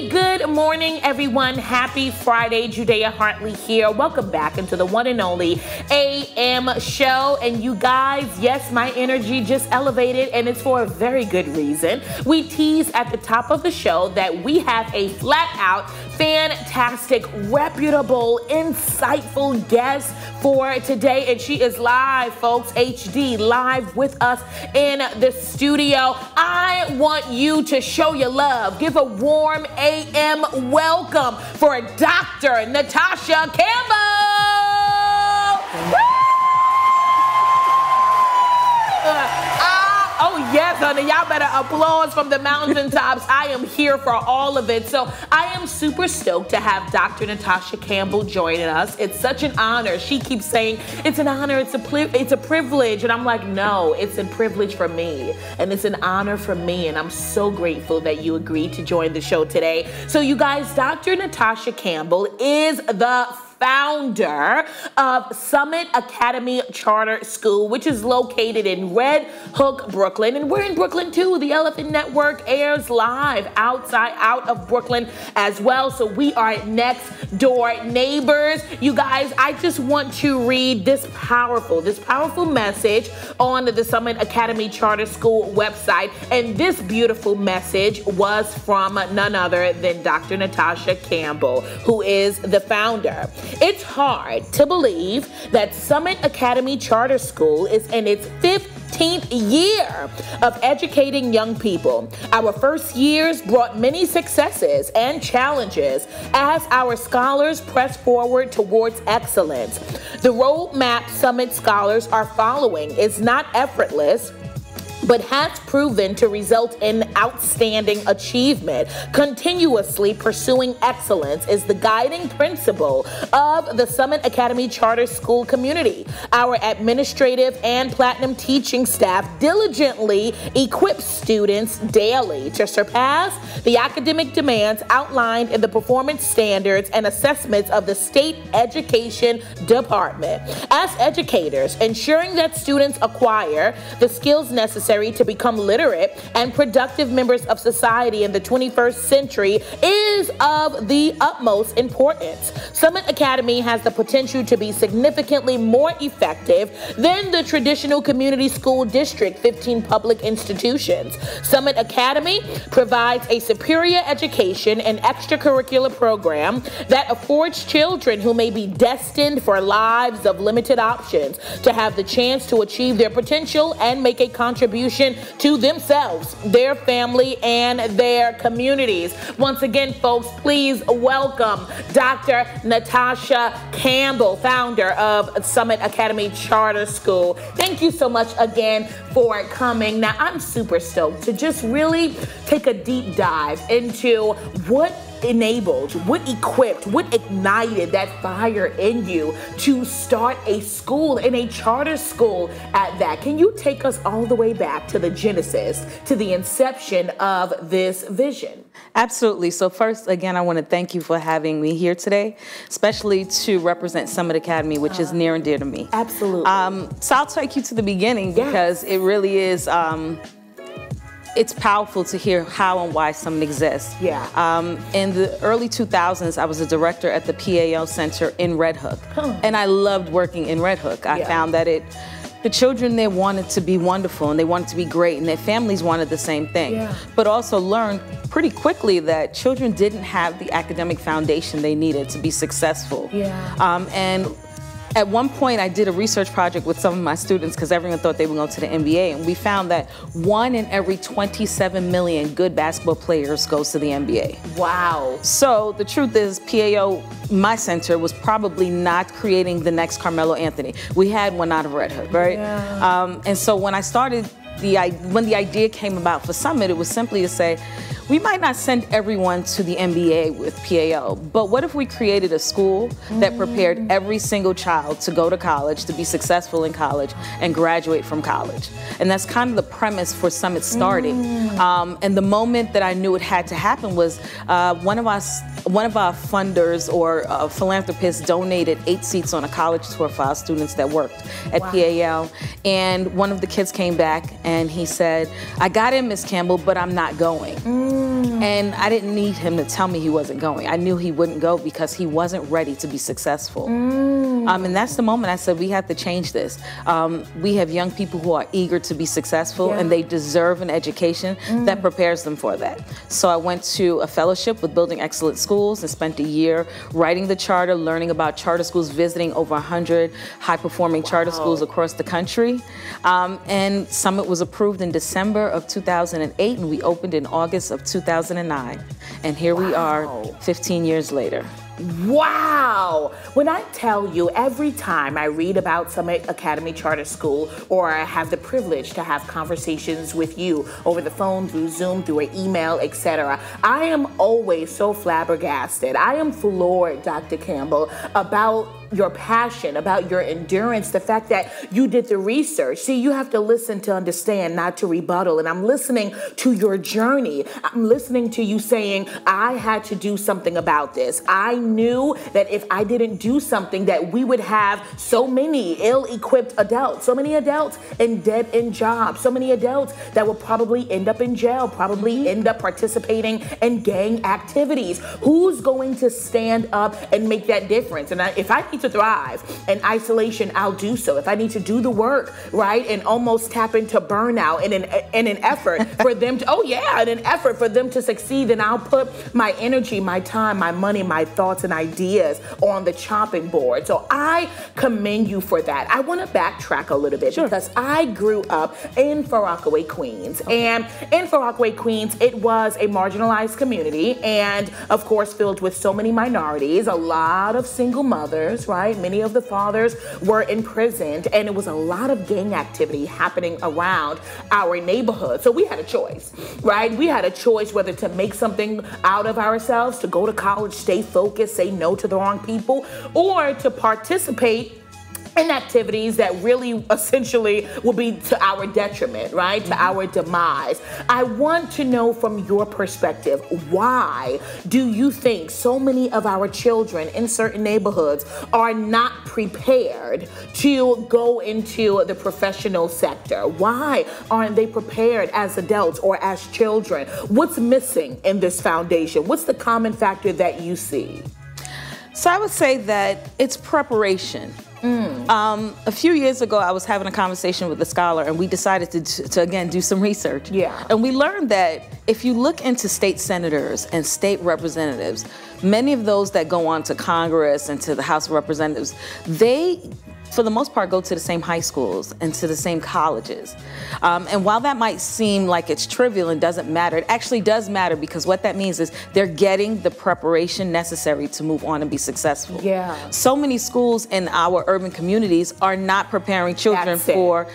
Good morning, everyone. Happy Friday. Judea Hartley here. Welcome back into the one and only AM show. And you guys, yes, my energy just elevated, and it's for a very good reason. We tease at the top of the show that we have a flat out, fantastic, reputable, insightful guest for today. And she is live, folks, HD, live with us in the studio. I want you to show your love. Give a warm AM welcome for Dr. Natasha Campbell. Oh yes, honey, y'all better applause from the mountaintops. I am here for all of it. So I am super stoked to have Dr. Natasha Campbell joining us. It's such an honor. She keeps saying it's an honor, it's a privilege. And I'm like, no, it's a privilege for me. And it's an honor for me. And I'm so grateful that you agreed to join the show today. So you guys, Dr. Natasha Campbell is the founder of Summit Academy Charter School, which is located in Red Hook, Brooklyn. And we're in Brooklyn too. The Elephant Network airs live out of Brooklyn as well. So we are next door neighbors. You guys, I just want to read this powerful message on the Summit Academy Charter School website. And this beautiful message was from none other than Dr. Natasha Campbell, who is the founder. It's hard to believe that Summit Academy Charter School is in its 15th year of educating young people. Our first years brought many successes and challenges as our scholars press forward towards excellence. The roadmap Summit scholars are following is not effortless, but has proven to result in outstanding achievement. Continuously pursuing excellence is the guiding principle of the Summit Academy Charter School community. Our administrative and platinum teaching staff diligently equips students daily to surpass the academic demands outlined in the performance standards and assessments of the State Education Department. As educators, ensuring that students acquire the skills necessary to become literate and productive members of society in the 21st century is of the utmost importance. Summit Academy has the potential to be significantly more effective than the traditional community school district 15 public institutions. Summit Academy provides a superior education and extracurricular program that affords children who may be destined for lives of limited options to have the chance to achieve their potential and make a contribution to themselves, their family, and their communities. Once again, folks, please welcome Dr. Natasha Campbell, founder of Summit Academy Charter School. Thank you so much again for coming. Now, I'm super stoked to just really take a deep dive into what enabled, what equipped, what ignited that fire in you to start a school, and a charter school at that. Can you take us all the way back to the genesis, to the inception of this vision? Absolutely. So first, again, I want to thank you for having me here today, especially to represent Summit Academy, which is near and dear to me. Absolutely. So I'll take you to the beginning because it really is it's powerful to hear how and why Summit exists. In the early 2000s, I was a director at the PAL Center in Red Hook. And I loved working in Red Hook. I found that the children there wanted to be wonderful and they wanted to be great, and their families wanted the same thing. But also learned pretty quickly that children didn't have the academic foundation they needed to be successful. And at one point, I did a research project with some of my students because everyone thought they would go to the NBA, and we found that 1 in every 27 million good basketball players goes to the NBA. Wow. So the truth is, PAO, my center, was probably not creating the next Carmelo Anthony. We had one out of Red Hook, right? And so when I started, when the idea came about for Summit, it was simply to say, we might not send everyone to the NBA with PAO, but what if we created a school that prepared every single child to go to college, to be successful in college, and graduate from college? And that's kind of the premise for Summit starting. And the moment that I knew it had to happen was one of our funders or philanthropists donated 8 seats on a college tour for our students that worked at PAL. And one of the kids came back and he said, "I got in, Miss Campbell, but I'm not going." And I didn't need him to tell me he wasn't going. I knew he wouldn't go because he wasn't ready to be successful. And that's the moment I said, we have to change this. We have young people who are eager to be successful, and they deserve an education that prepares them for that. So I went to a fellowship with Building Excellent Schools and spent a year writing the charter, learning about charter schools, visiting over 100 high-performing charter schools across the country. And Summit was approved in December of 2008, and we opened in August of 2009. And here we are 15 years later. Wow! When I tell you, every time I read about Summit Academy Charter School, or I have the privilege to have conversations with you over the phone, through Zoom, through an email, etc., I am always so flabbergasted. I am floored, Dr. Campbell, about your passion, about your endurance, the fact that you did the research. See, you have to listen to understand, not to rebuttal. And I'm listening to your journey. I'm listening to you saying, I had to do something about this. I knew that if I didn't do something, that we would have so many ill-equipped adults, so many adults in dead-end jobs, so many adults that will probably end up in jail, probably end up participating in gang activities. Who's going to stand up and make that difference? And if I need to thrive in isolation, I'll do so. If I need to do the work, right, and almost tap into burnout in an effort for them to, in an effort for them to succeed, then I'll put my energy, my time, my money, my thoughts and ideas on the chopping board. So I commend you for that. I want to backtrack a little bit because I grew up in Far Rockaway, Queens. And in Far Rockaway, Queens, it was a marginalized community and, of course, filled with so many minorities, a lot of single mothers, right? Many of the fathers were imprisoned, and it was a lot of gang activity happening around our neighborhood. So we had a choice, right? We had a choice whether to make something out of ourselves, to go to college, stay focused, say no to the wrong people, or to participate in activities that really essentially will be to our detriment, right? To our demise. I want to know from your perspective, why do you think so many of our children in certain neighborhoods are not prepared to go into the professional sector? Why aren't they prepared as adults or as children? What's missing in this foundation? What's the common factor that you see? So I would say that it's preparation. A few years ago, I was having a conversation with a scholar, and we decided to again do some research. And we learned that if you look into state senators and state representatives, many of those that go on to Congress and to the House of Representatives, they, for the most part, go to the same high schools and to the same colleges. And while that might seem like it's trivial and doesn't matter, it actually does matter, because what that means is they're getting the preparation necessary to move on and be successful. So many schools in our urban communities are not preparing children for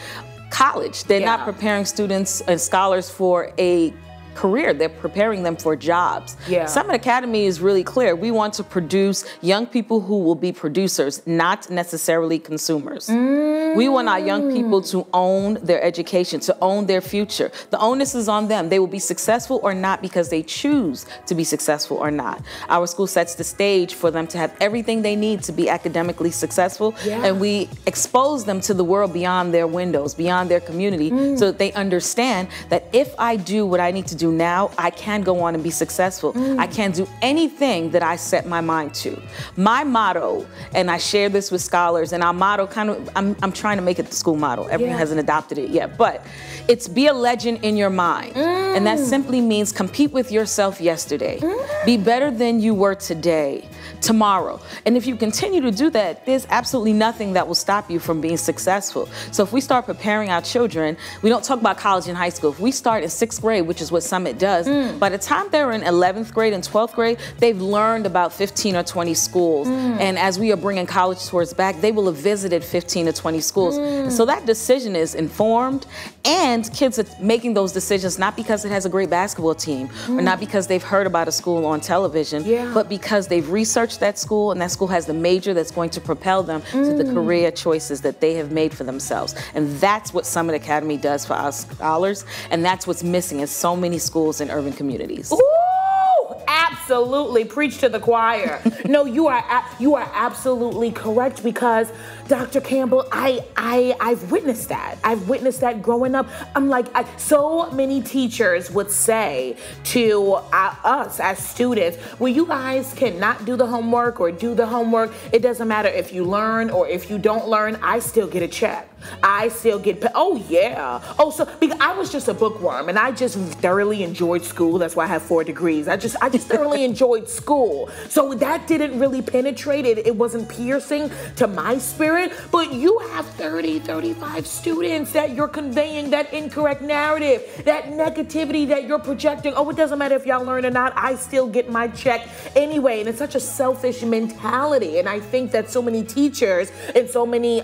college. They're not preparing students and scholars for a career. They're preparing them for jobs. Summit Academy is really clear. We want to produce young people who will be producers, not necessarily consumers. We want our young people to own their education, to own their future. The onus is on them. They will be successful or not because they choose to be successful or not. Our school sets the stage for them to have everything they need to be academically successful, and we expose them to the world beyond their windows, beyond their community, so that they understand that if I do what I need to do now, I can go on and be successful. I can do anything that I set my mind to. My motto, and I share this with scholars, and our motto I'm trying to make it the school motto. Everyone hasn't adopted it yet, but it's be a legend in your mind. And that simply means compete with yourself yesterday. Be better than you were today, tomorrow. And if you continue to do that, there's absolutely nothing that will stop you from being successful. So if we start preparing our children, we don't talk about college and high school. If we start in 6th grade, which is what Summit does, by the time they're in 11th grade and 12th grade, they've learned about 15 or 20 schools. And as we are bringing college tours back, they will have visited 15 or 20 schools. So that decision is informed, and kids are making those decisions not because it has a great basketball team or not because they've heard about a school on television, but because they've researched that school, and that school has the major that's going to propel them to the career choices that they have made for themselves. And that's what Summit Academy does for our scholars, and that's what's missing in so many schools in urban communities. Ooh, absolutely. Absolutely. Preach to the choir. No, you are absolutely correct, because Dr. Campbell, I've witnessed that. I've witnessed that growing up. I'm like, so many teachers would say to us as students, well, you guys cannot do the homework or do the homework. It doesn't matter if you learn or if you don't learn, I still get a check. I still get paid. Oh, yeah. Oh, so because I was just a bookworm and I just thoroughly enjoyed school. That's why I have 4 degrees. I just thoroughly enjoyed school. So that didn't really penetrate it. It wasn't piercing to my spirit. But you have 30, 35 students that you're conveying that incorrect narrative, that negativity that you're projecting. Oh, it doesn't matter if y'all learn or not. I still get my check anyway. And it's such a selfish mentality. And I think that so many teachers and so many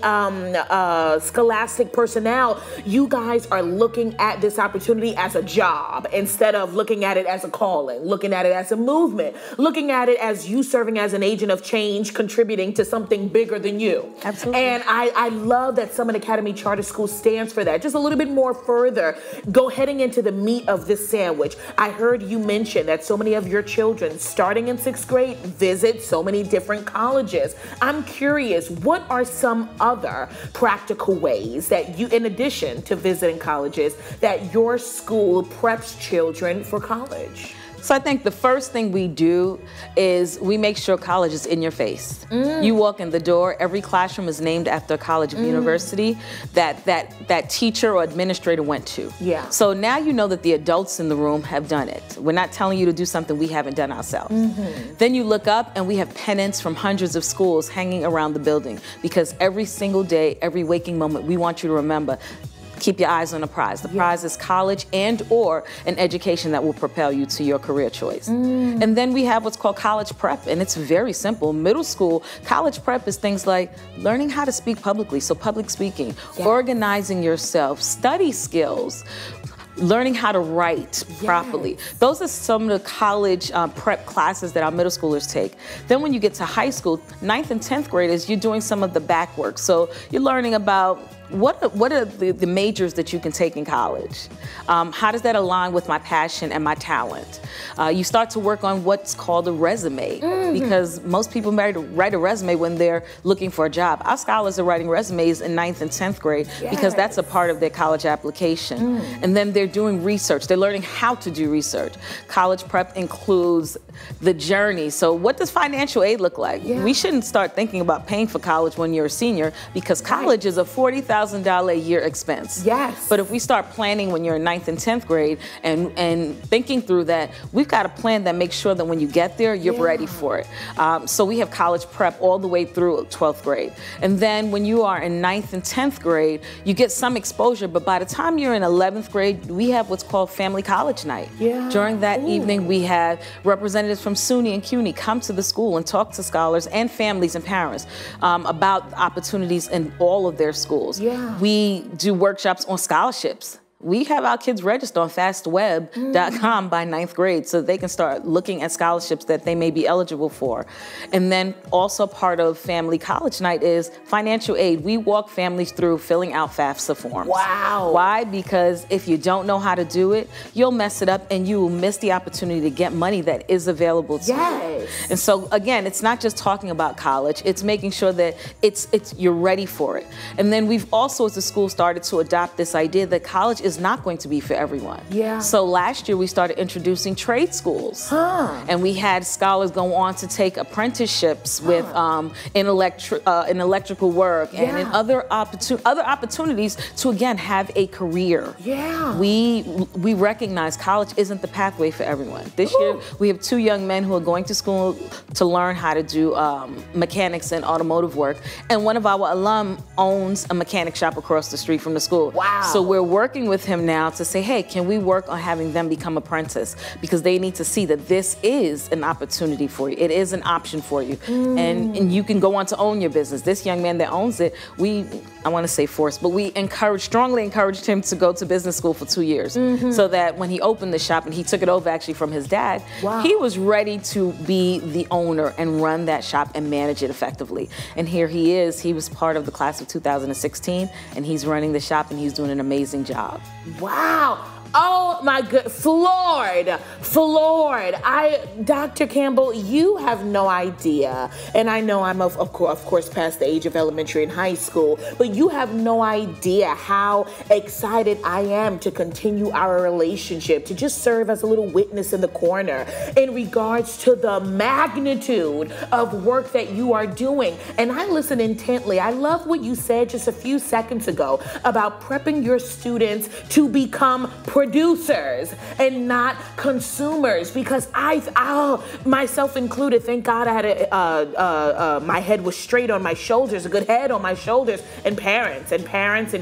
scholastic personnel, you guys are looking at this opportunity as a job instead of looking at it as a calling, looking at it as a movement, looking at it as you serving as an agent of change, contributing to something bigger than you. Absolutely. And I love that Summit Academy Charter School stands for that. Just a little bit more further, heading into the meat of this sandwich. I heard you mention that so many of your children, starting in 6th grade, visit so many different colleges. I'm curious, what are some other practical ways that you, in addition to visiting colleges, that your school preps children for college? So I think the first thing we do is we make sure college is in your face. You walk in the door, every classroom is named after a college or university that teacher or administrator went to. Yeah. So now you know that the adults in the room have done it. We're not telling you to do something we haven't done ourselves. Then you look up and we have pennants from hundreds of schools hanging around the building, because every single day, every waking moment, we want you to remember, keep your eyes on the prize. The prize is college and or an education that will propel you to your career choice. And then we have what's called college prep, and it's very simple. Middle school, college prep is things like learning how to speak publicly, so public speaking, organizing yourself, study skills, learning how to write properly. Those are some of the college prep classes that our middle schoolers take. Then when you get to high school, 9th and 10th graders, you're doing some of the back work. So you're learning about what are the majors that you can take in college? How does that align with my passion and my talent? You start to work on what's called a resume, because most people write a resume when they're looking for a job. Our scholars are writing resumes in 9th and 10th grade because that's a part of their college application. And then they're doing research. They're learning how to do research. College prep includes the journey. So what does financial aid look like? We shouldn't start thinking about paying for college when you're a senior, because college is a $40,000 a year expense. But if we start planning when you're in 9th and 10th grade and thinking through that, we've got a plan that makes sure that when you get there, you're ready for it. So we have college prep all the way through 12th grade. And then when you are in 9th and 10th grade, you get some exposure, but by the time you're in 11th grade, we have what's called family college night. During that evening, we have representatives from SUNY and CUNY come to the school and talk to scholars and families and parents about opportunities in all of their schools. We do workshops on scholarships. We have our kids register on fastweb.com by 9th grade so they can start looking at scholarships that they may be eligible for. And then also part of Family College Night is financial aid. We walk families through filling out FAFSA forms. Why? Because if you don't know how to do it, you'll mess it up and you will miss the opportunity to get money that is available to you. And so again, it's not just talking about college, it's making sure that you're ready for it. And then we've also as a school started to adopt this idea that college is not going to be for everyone. So last year we started introducing trade schools. And we had scholars go on to take apprenticeships with in electrical work and in other opportunities to again have a career. We recognize college isn't the pathway for everyone. This year we have 2 young men who are going to school to learn how to do mechanics and automotive work. And one of our alum owns a mechanic shop across the street from the school. So we're working with him now to say, hey, can we work on having them become apprentice? Because they need to see that this is an opportunity for you. It is an option for you. And you can go on to own your business. This young man that owns it, I want to say forced, but we strongly encouraged him to go to business school for 2 years so that when he opened the shop, and he took it over actually from his dad, he was ready to be the owner and run that shop and manage it effectively. And here he is. He was part of the class of 2016, and he's running the shop and he's doing an amazing job. Wow. Oh my good, floored. Dr. Campbell, you have no idea, and I know I'm of course past the age of elementary and high school, but you have no idea how excited I am to continue our relationship, to just serve as a little witness in the corner in regards to the magnitude of work that you are doing. And I listen intently. I love what you said just a few seconds ago about prepping your students to become producers and not consumers, because myself included, thank God I had my head was straight on my shoulders, a good head on my shoulders, and parents and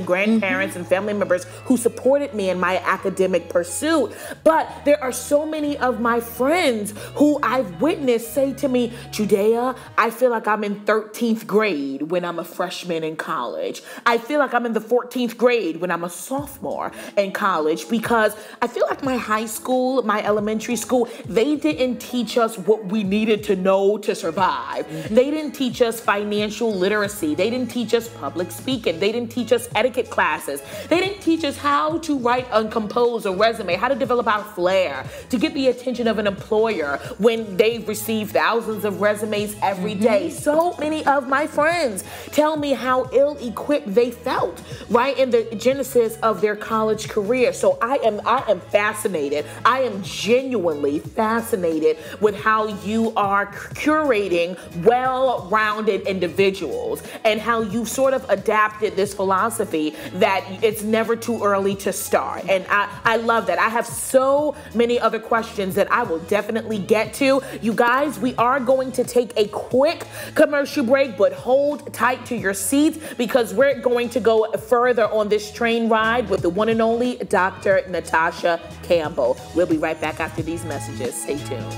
grandparents and family members who supported me in my academic pursuit. But there are so many of my friends who I've witnessed say to me, Judea, I feel like I'm in 13th grade when I'm a freshman in college. I feel like I'm in the 14th grade when I'm a sophomore in college, because I feel like my high school, my elementary school, they didn't teach us what we needed to know to survive. They didn't teach us financial literacy. They didn't teach us public speaking. They didn't teach us etiquette classes. They didn't teach us how to write and compose a resume, how to develop our flair, to get the attention of an employer when they receive thousands of resumes every day. So many of my friends tell me how ill-equipped they felt right in the genesis of their college career. So I am fascinated. I am genuinely fascinated with how you are curating well-rounded individuals and how you've sort of adapted this philosophy that it's never too early to start. And I love that. I have so many other questions that I will definitely get to. You guys, we are going to take a quick commercial break, but hold tight to your seats because we're going to go further on this train ride with the one and only Dr. Natasha Campbell. We'll be right back after these messages. Stay tuned.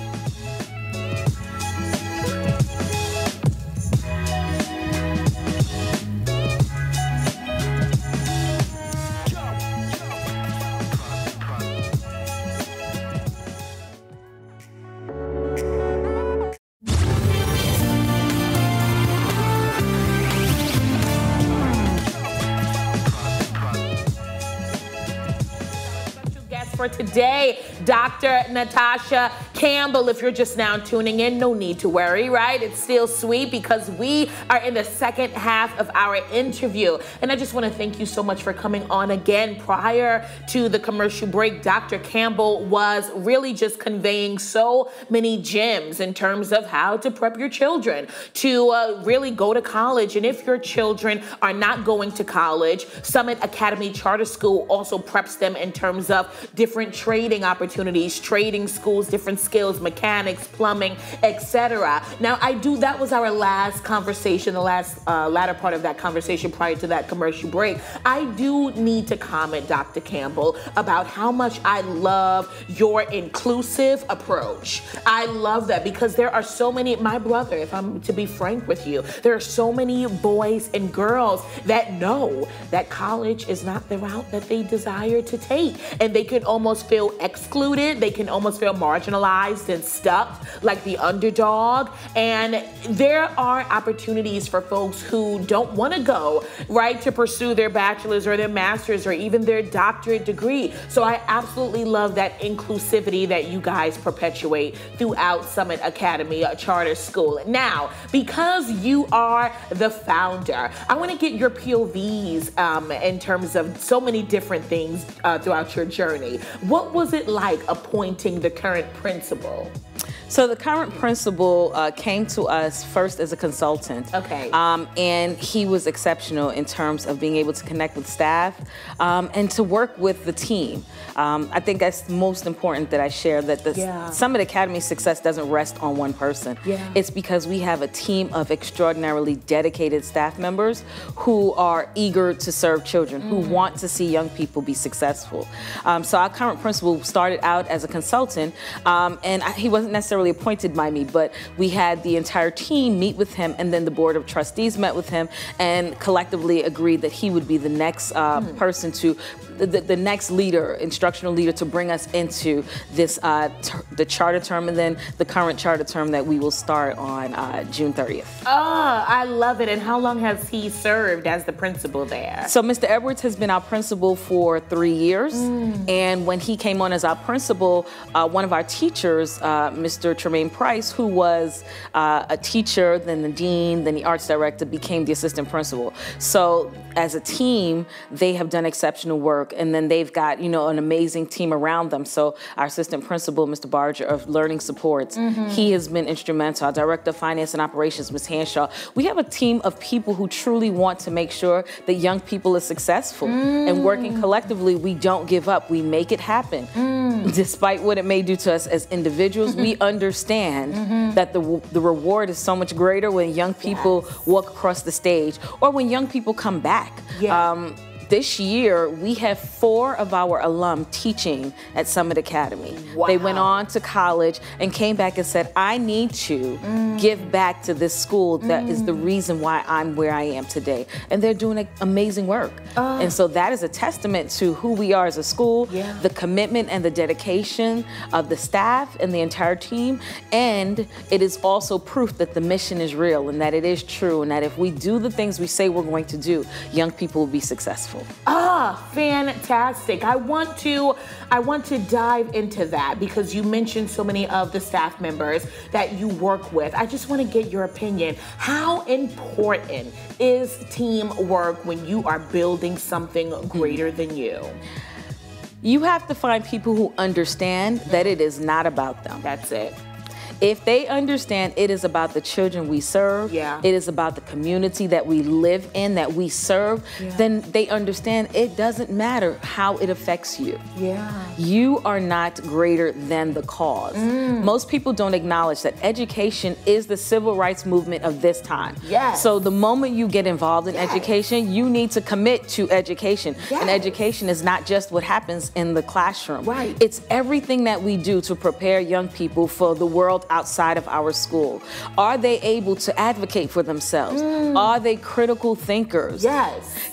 For today, Dr. Natasha Campbell. If you're just now tuning in, no need to worry, right? It's still sweet because we are in the second half of our interview. And I just want to thank you so much for coming on again. Prior to the commercial break, Dr. Campbell was really just conveying so many gems in terms of how to prep your children to really go to college. And if your children are not going to college, Summit Academy Charter School also preps them in terms of different trading opportunities, trading schools, different skills, mechanics, plumbing, etc. Now, that was our last conversation, the last latter part of that conversation prior to that commercial break. I do need to comment, Dr. Campbell, about how much I love your inclusive approach. I love that because there are so many, my brother, if I'm to be frank with you, there are so many boys and girls that know that college is not the route that they desire to take. And they can almost feel excluded. They can almost feel marginalized and stuck like the underdog. And there are opportunities for folks who don't want to go, right, to pursue their bachelor's or their master's or even their doctorate degree. So I absolutely love that inclusivity that you guys perpetuate throughout Summit Academy Charter School. Now, because you are the founder, I want to get your POVs in terms of so many different things throughout your journey. What was it like appointing the current principal? So the current principal came to us first as a consultant. Okay. And he was exceptional in terms of being able to connect with staff and to work with the team. I think that's most important that I share, that the Summit Academy success doesn't rest on one person. It's because we have a team of extraordinarily dedicated staff members who are eager to serve children, who want to see young people be successful. So our current principal started out as a consultant, and he wasn't necessarily necessarily appointed by me, but we had the entire team meet with him, and then the board of trustees met with him and collectively agreed that he would be the next person to, the next leader, instructional leader, to bring us into this, the charter term, and then the current charter term that we will start on June 30th. Oh, I love it. And how long has he served as the principal there? So Mr. Edwards has been our principal for 3 years. And when he came on as our principal, one of our teachers, Mr. Tremaine Price, who was a teacher, then the dean, then the arts director, became the assistant principal. So as a team, they have done exceptional work, and then they've got, you know, an amazing team around them. So our assistant principal, Mr. Barger of Learning Supports, he has been instrumental. Our director of finance and operations, Ms. Hanshaw. We have a team of people who truly want to make sure that young people are successful. And working collectively, we don't give up. We make it happen. Despite what it may do to us as individuals, we understand that the reward is so much greater when young people walk across the stage or when young people come back. This year, we have 4 of our alum teaching at Summit Academy. They went on to college and came back and said, I need to give back to this school that is the reason why I'm where I am today. And they're doing amazing work. And so that is a testament to who we are as a school, the commitment and the dedication of the staff and the entire team. And it is also proof that the mission is real and that it is true, and that if we do the things we say we're going to do, young people will be successful. Fantastic. I want to dive into that because you mentioned so many of the staff members that you work with. I just want to get your opinion. How important is teamwork when you are building something greater than you? You have to find people who understand that it is not about them. That's it. If they understand it is about the children we serve, it is about the community that we live in, that we serve, then they understand it doesn't matter how it affects you. You are not greater than the cause. Most people don't acknowledge that education is the civil rights movement of this time. So the moment you get involved in education, you need to commit to education. And education is not just what happens in the classroom. It's everything that we do to prepare young people for the world outside of our school. Are they able to advocate for themselves? Are they critical thinkers?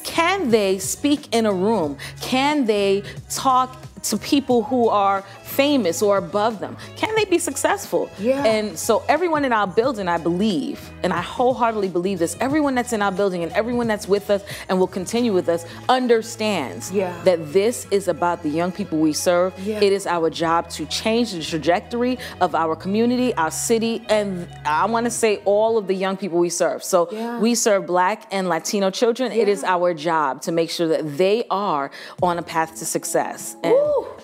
Can they speak in a room? Can they talk to people who are famous or above them? Can they be successful? And so everyone in our building, I believe, and I wholeheartedly believe this, everyone that's in our building and everyone that's with us and will continue with us understands that this is about the young people we serve. It is our job to change the trajectory of our community, our city, and I want to say all of the young people we serve. So we serve Black and Latino children. It is our job to make sure that they are on a path to success. And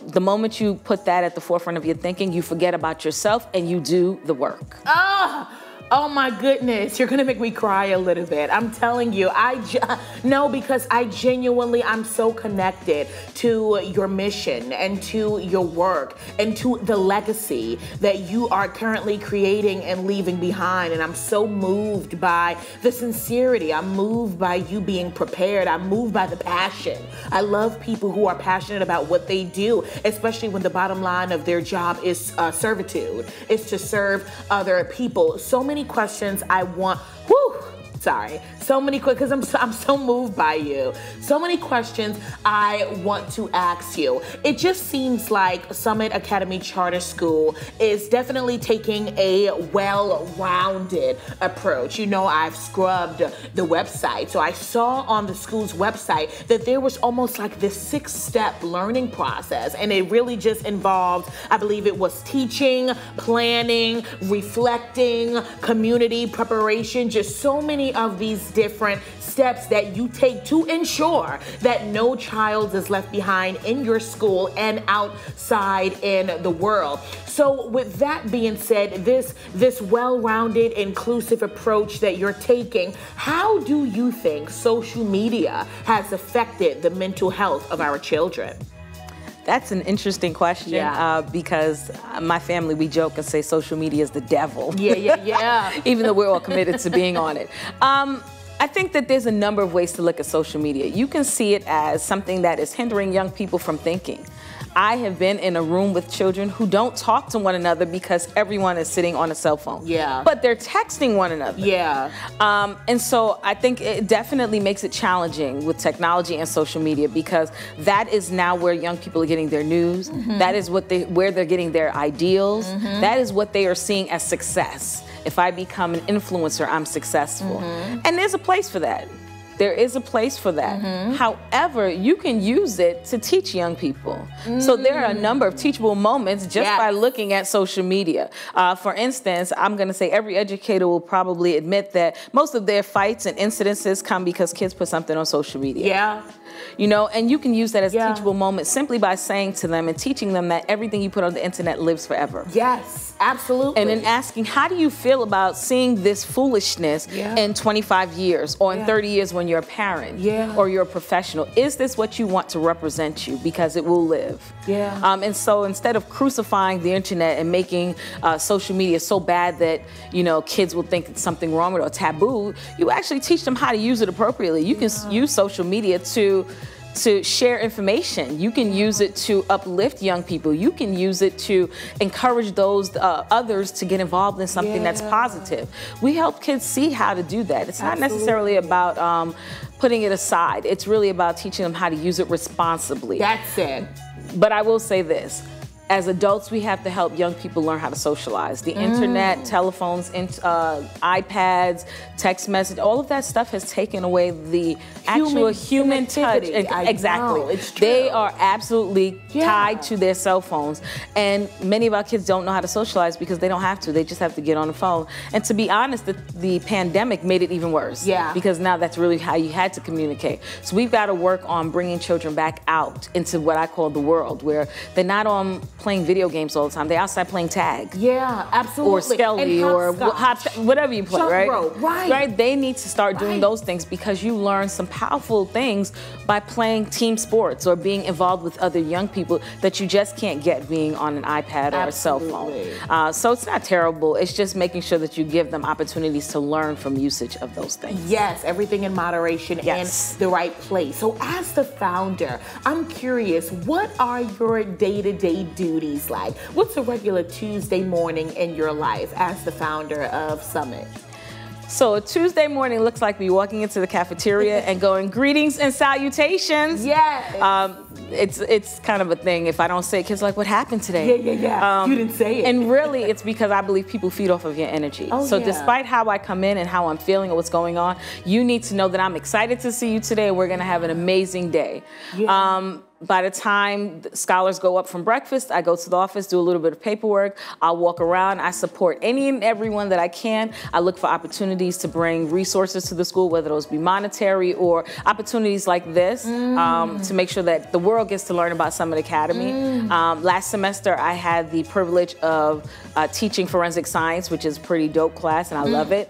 the moment you put that at the forefront of your thinking, you forget about yourself and you do the work. Oh my goodness, you're gonna make me cry a little bit. I'm telling you, no, because I'm so connected to your mission and to your work and to the legacy that you are currently creating and leaving behind. And I'm so moved by the sincerity. I'm moved by you being prepared. I'm moved by the passion. I love people who are passionate about what they do, especially when the bottom line of their job is servitude. It's to serve other people. So many questions I want, so many questions, because I'm so moved by you. So many questions I want to ask you. It just seems like Summit Academy Charter School is definitely taking a well-rounded approach. You know, I've scrubbed the website, so I saw on the school's website that there was almost like this 6-step learning process, and it really just involved, I believe it was teaching, planning, reflecting, community preparation, just so many of these different steps that you take to ensure that no child is left behind in your school and outside in the world. So with that being said, this well-rounded, inclusive approach that you're taking, how do you think social media has affected the mental health of our children? That's an interesting question because my family, we joke and say social media is the devil. Even though we're all committed to being on it. I think that there's a number of ways to look at social media. You can see it as something that is hindering young people from thinking. I have been in a room with children who don't talk to one another because everyone is sitting on a cell phone. Yeah. But they're texting one another. Yeah. And so I think it definitely makes it challenging with technology and social media, because that is now where young people are getting their news. That is where they're getting their ideals. That is what they are seeing as success. If I become an influencer, I'm successful. And there's a place for that. There is a place for that. However, you can use it to teach young people. So there are a number of teachable moments just by looking at social media. For instance, I'm going to say every educator will probably admit that most of their fights and incidences come because kids put something on social media. Yeah. You know, and you can use that as a teachable moment simply by saying to them and teaching them that everything you put on the internet lives forever. Yes, absolutely. And then asking, how do you feel about seeing this foolishness in 25 years or in 30 years when you're a parent or you're a professional? Is this what you want to represent you? Because it will live. And so instead of crucifying the internet and making social media so bad that, you know, kids will think it's something wrong with it or taboo, you actually teach them how to use it appropriately. You can use social media to share information. You can use it to uplift young people. You can use it to encourage those others to get involved in something that's positive. We help kids see how to do that. It's not necessarily about putting it aside. It's really about teaching them how to use it responsibly. That's it. But I will say this. As adults, we have to help young people learn how to socialize. The internet, telephones, iPads, text message, all of that stuff has taken away the actual human touch. Exactly. It's true. They are absolutely tied to their cell phones. And many of our kids don't know how to socialize because they don't have to. They just have to get on the phone. And to be honest, the pandemic made it even worse. Because now that's really how you had to communicate. So we've got to work on bringing children back out into what I call the world, where they're not on playing video games all the time. They're outside playing tag. Yeah, absolutely. Or Skelly or whatever you play, right? Right. They need to start doing those things because you learn some powerful things by playing team sports or being involved with other young people that you just can't get being on an iPad or a cell phone. So it's not terrible. It's just making sure that you give them opportunities to learn from usage of those things. Yes, everything in moderation and the right place. So as the founder, I'm curious, what are your day-to-day duties like? What's a regular Tuesday morning in your life as the founder of Summit? So a Tuesday morning looks like me walking into the cafeteria and going, greetings and salutations. Yes. It's kind of a thing. If I don't say it, kids are like, what happened today? You didn't say it. And really, it's because I believe people feed off of your energy. So despite how I come in and how I'm feeling or what's going on, you need to know that I'm excited to see you today. We're going to have an amazing day. By the time scholars go up from breakfast, I go to the office, do a little bit of paperwork. I'll walk around. I support any and everyone that I can. I look for opportunities to bring resources to the school, whether those be monetary or opportunities like this, to make sure that the world gets to learn about Summit Academy. Last semester, I had the privilege of teaching forensic science, which is a pretty dope class, and I love it.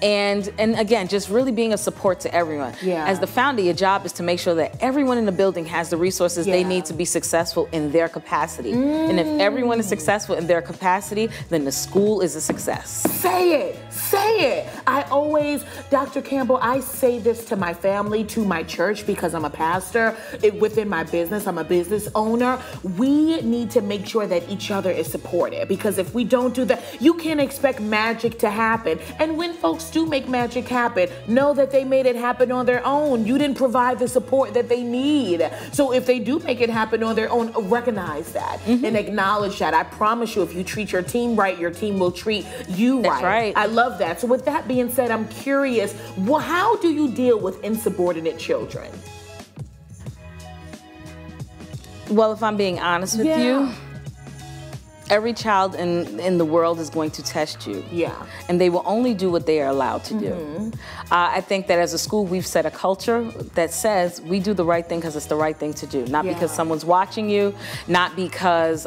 And again, just really being a support to everyone. As the founder, your job is to make sure that everyone in the building has the resources they need to be successful in their capacity. And if everyone is successful in their capacity, then the school is a success. Say it. Say it. I always, Dr. Campbell, I say this to my family, to my church, because I'm a pastor. Within my business, I'm a business owner. We need to make sure that each other is supported, because if we don't do that, you can't expect magic to happen. And when folks do make magic happen, know that they made it happen on their own. You didn't provide the support that they need. So if they do make it happen on their own, recognize that and acknowledge that. I promise you, if you treat your team right, your team will treat you right. That's right. I love that. So with that being said, I'm curious, how do you deal with insubordinate children? Well, if I'm being honest with you, every child in the world is going to test you. And they will only do what they are allowed to do. I think that as a school, we've set a culture that says we do the right thing because it's the right thing to do. Not because someone's watching you, not because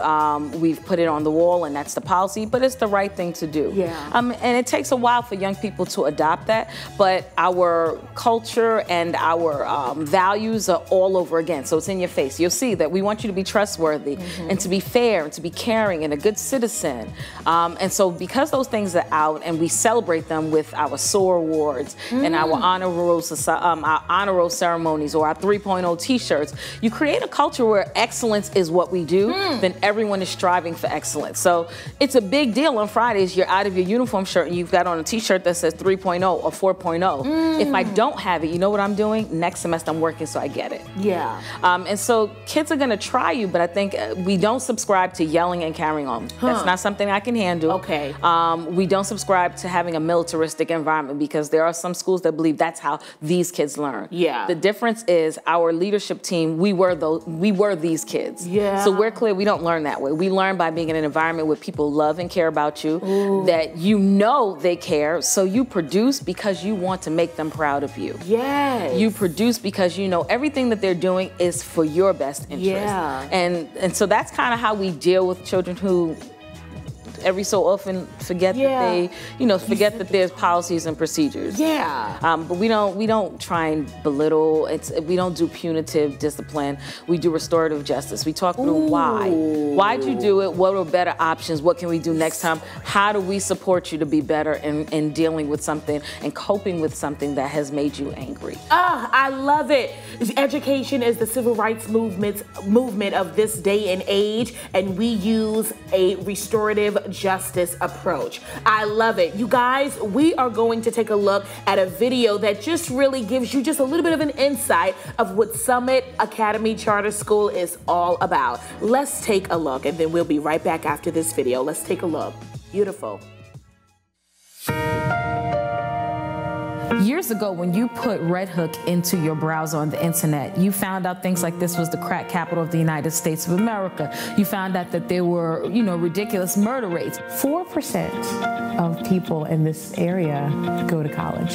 we've put it on the wall and that's the policy, but it's the right thing to do. And it takes a while for young people to adopt that, but our culture and our values are all over again. So it's in your face. You'll see that we want you to be trustworthy and to be fair and to be caring and a good citizen. And so because those things are out and we celebrate them with our SOAR awards and our honor roll ceremonies or our 3.0 t-shirts, you create a culture where excellence is what we do, then everyone is striving for excellence. So it's a big deal on Fridays. You're out of your uniform shirt and you've got on a t-shirt that says 3.0 or 4.0. If I don't have it, you know what I'm doing? Next semester I'm working so I get it. Yeah. And so kids are gonna try you, but I think we don't subscribe to yelling and carrying on. That's not something I can handle. Okay. We don't subscribe to having a militaristic environment because there are some schools that believe that's how these kids learn. Yeah. The difference is our leadership team, we were these kids. Yeah. So we're clear we don't learn that way. We learn by being in an environment where people love and care about you, that you know they care, so you produce because you want to make them proud of you. Yes. You produce because you know everything that they're doing is for your best interest. Yeah. And so that's kind of how we deal with children who every so often forget that they, forget that there's policies and procedures. Yeah. But we don't try and belittle. We don't do punitive discipline. We do restorative justice. We talk through why. Why'd you do it? What are better options? What can we do next time? How do we support you to be better in dealing with something and coping with something that has made you angry? I love it. Education is the civil rights movement of this day and age, and we use a restorative justice approach. I love it. You guys, we are going to take a look at a video that just really gives you just a little bit of an insight of what Summit Academy Charter School is all about. Let's take a look, and then we'll be right back after this video. Let's take a look. Beautiful. Years ago, when you put Red Hook into your browser on the internet, you found out things like this was the crack capital of the United States of America. You found out that there were, ridiculous murder rates. 4% of people in this area go to college.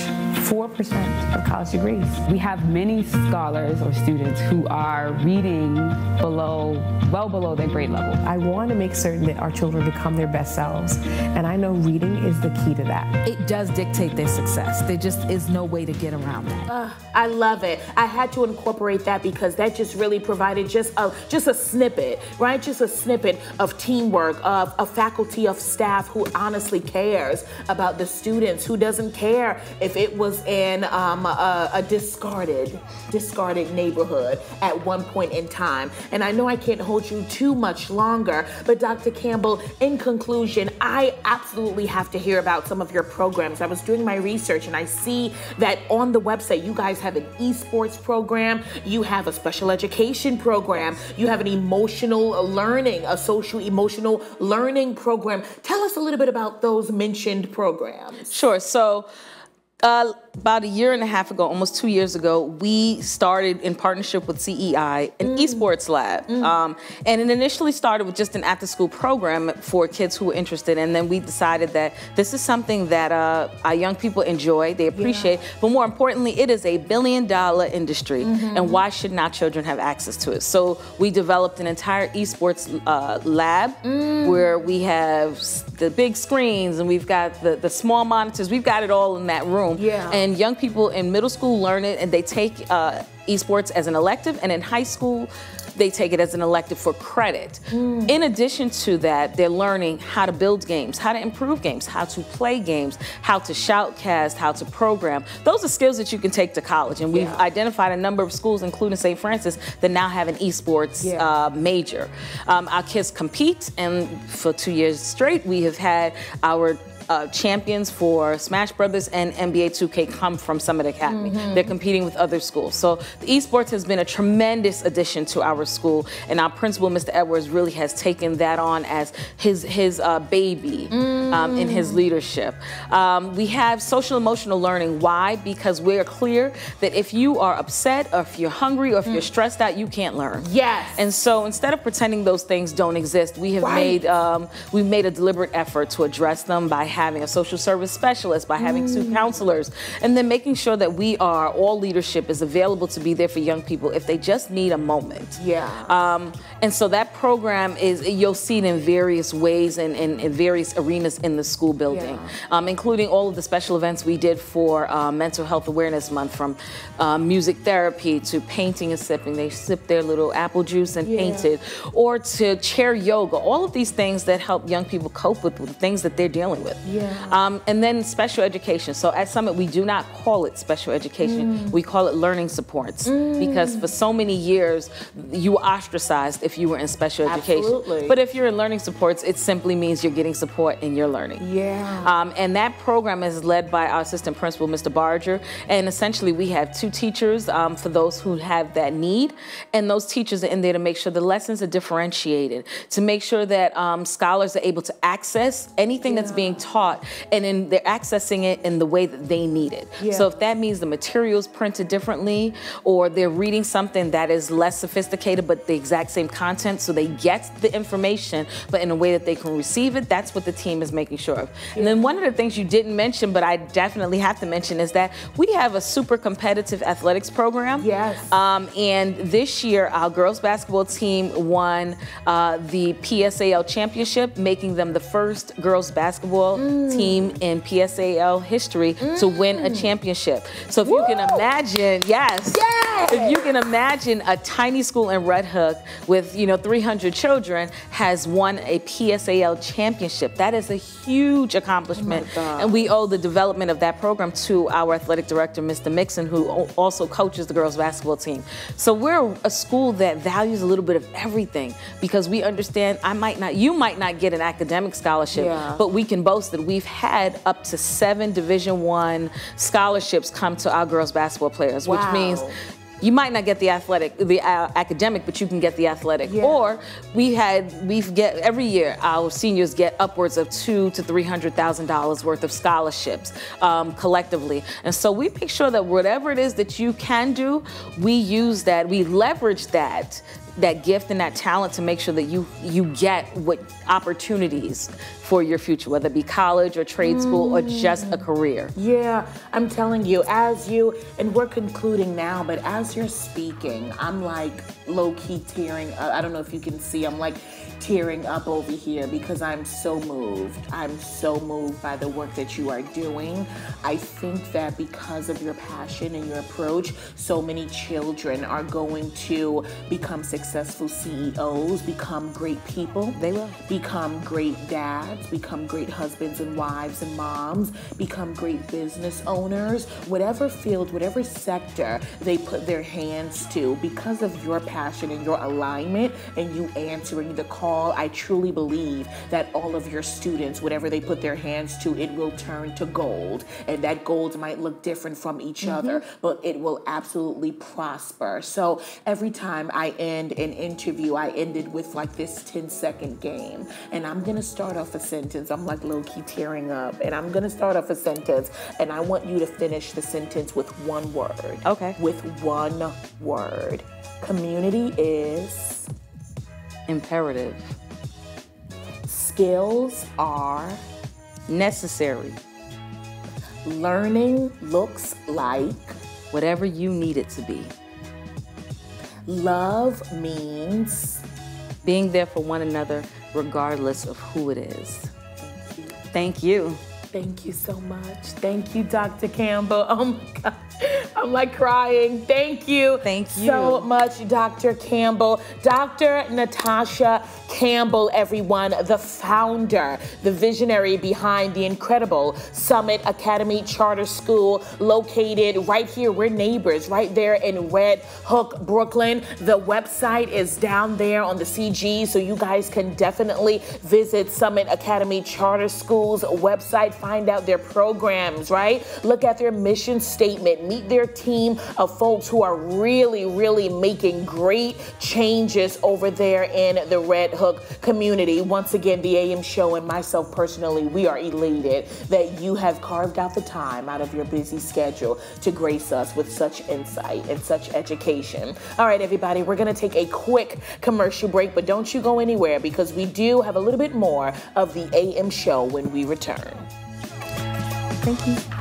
4% of college degrees. We have many scholars or students who are reading well below their grade level. I want to make certain that our children become their best selves, and I know reading is the key to that. It does dictate their success. There just is no way to get around that. I love it. I had to incorporate that because that just really provided just a snippet, right? Just a snippet of teamwork, of a faculty of staff who honestly cares about the students, who doesn't care if it was in a discarded neighborhood at one point in time. And I know I can't hold you too much longer, but Dr. Campbell, in conclusion, I absolutely have to hear about some of your programs. I was doing my research and I see that on the website you guys have an esports program, you have a special education program, you have an emotional learning, a social emotional learning program. Tell us a little bit about those mentioned programs. Sure. So about a year and a half ago, almost 2 years ago, we started in partnership with CEI an esports lab. And it initially started with just an after-school program for kids who were interested. And then we decided that this is something that our young people enjoy, they appreciate, but more importantly, it is a billion-dollar industry. And why shouldn't our children have access to it? So we developed an entire esports lab where we have the big screens and we've got the small monitors. We've got it all in that room. And young people in middle school learn it and they take esports as an elective, and in high school they take it as an elective for credit. In addition to that, they're learning how to build games, how to improve games, how to play games, how to shoutcast, how to program. Those are skills that you can take to college, and we've identified a number of schools, including St. Francis, that now have an esports major. Our kids compete, and for 2 years straight, we have had our champions for Smash Brothers and NBA 2K come from Summit Academy. They're competing with other schools. So the esports has been a tremendous addition to our school, and our principal, Mr. Edwards, really has taken that on as his baby in his leadership. We have social emotional learning. Why? Because we're clear that if you are upset or if you're hungry or if you're stressed out, you can't learn. And so instead of pretending those things don't exist, we have we've made a deliberate effort to address them by having a social service specialist, by having 2 counselors, and then making sure that all leadership is available to be there for young people if they just need a moment. Yeah. And so that program you'll see it in various ways and in various arenas in the school building, including all of the special events we did for Mental Health Awareness Month, from music therapy to painting and sipping. They sipped their little apple juice and painted, or to chair yoga, all of these things that help young people cope with the things that they're dealing with. And then special education. So at Summit, we do not call it special education. We call it learning supports, because for so many years, you were ostracized if you were in special education. But if you're in learning supports, it simply means you're getting support in your learning. And that program is led by our assistant principal, Mr. Barger. And essentially, we have 2 teachers for those who have that need. And those teachers are in there to make sure the lessons are differentiated, to make sure that scholars are able to access anything that's being taught, and then they're accessing it in the way that they need it. So if that means the material's printed differently, or they're reading something that is less sophisticated but the exact same content, so they get the information but in a way that they can receive it, that's what the team is making sure of. And then one of the things you didn't mention, but I definitely have to mention, is that we have a super competitive athletics program. And this year, our girls basketball team won the PSAL championship, making them the first girls basketball team in PSAL history to win a championship. So if you can imagine, if you can imagine a tiny school in Red Hook with 300 children has won a PSAL championship. That is a huge accomplishment. And we owe the development of that program to our athletic director, Mr. Mixon, who also coaches the girls basketball team. So we're a school that values a little bit of everything, because we understand you might not get an academic scholarship, but we can boast that we've had up to 7 Division I scholarships come to our girls basketball players, which means you might not get the academic, but you can get the athletic. Or every year our seniors get upwards of $200,000 to $300,000 worth of scholarships collectively. And so we make sure that whatever it is that you can do, we use that, we leverage that gift and that talent to make sure that you get what opportunities for your future, whether it be college or trade school or just a career. I'm telling you, and we're concluding now, but as you're speaking, I'm like low-key tearing up. I don't know if you can see, I'm like tearing up over here, because I'm so moved. I'm so moved by the work that you are doing. I think that because of your passion and your approach, so many children are going to become successful CEOs, become great people. They will. Become great dads, become great husbands and wives and moms, become great business owners, whatever field, whatever sector they put their hands to, because of your passion and your alignment and you answering the call. I truly believe that all of your students, whatever they put their hands to, it will turn to gold. And that gold might look different from each other, but it will absolutely prosper. So every time I end an interview, I ended with like this 10-second game. And I'm going to start off a sentence. I'm like low-key tearing up. And I'm going to start off a sentence. And I want you to finish the sentence with one word. Okay. With one word. Community is... imperative. Skills are necessary. Learning looks like whatever you need it to be. Love means being there for one another regardless of who it is. Thank you. Thank you so much. Thank you, Dr. Campbell. Oh my God. I'm like crying. Thank you. Thank you so much, Dr. Campbell. Dr. Natasha Campbell, everyone, the founder, the visionary behind the incredible Summit Academy Charter School, located right here. We're neighbors, right there in Red Hook, Brooklyn. The website is down there on the CG, so you guys can definitely visit Summit Academy Charter School's website, find out their programs, right? Look at their mission statement. Meet their team of folks who are really, really making great changes over there in the Red Hook community. Once again, the AM show and myself personally, we are elated that you have carved out the time out of your busy schedule to grace us with such insight and such education. All right, everybody, we're going to take a quick commercial break, but don't you go anywhere, because we do have a little bit more of the AM show when we return. Thank you.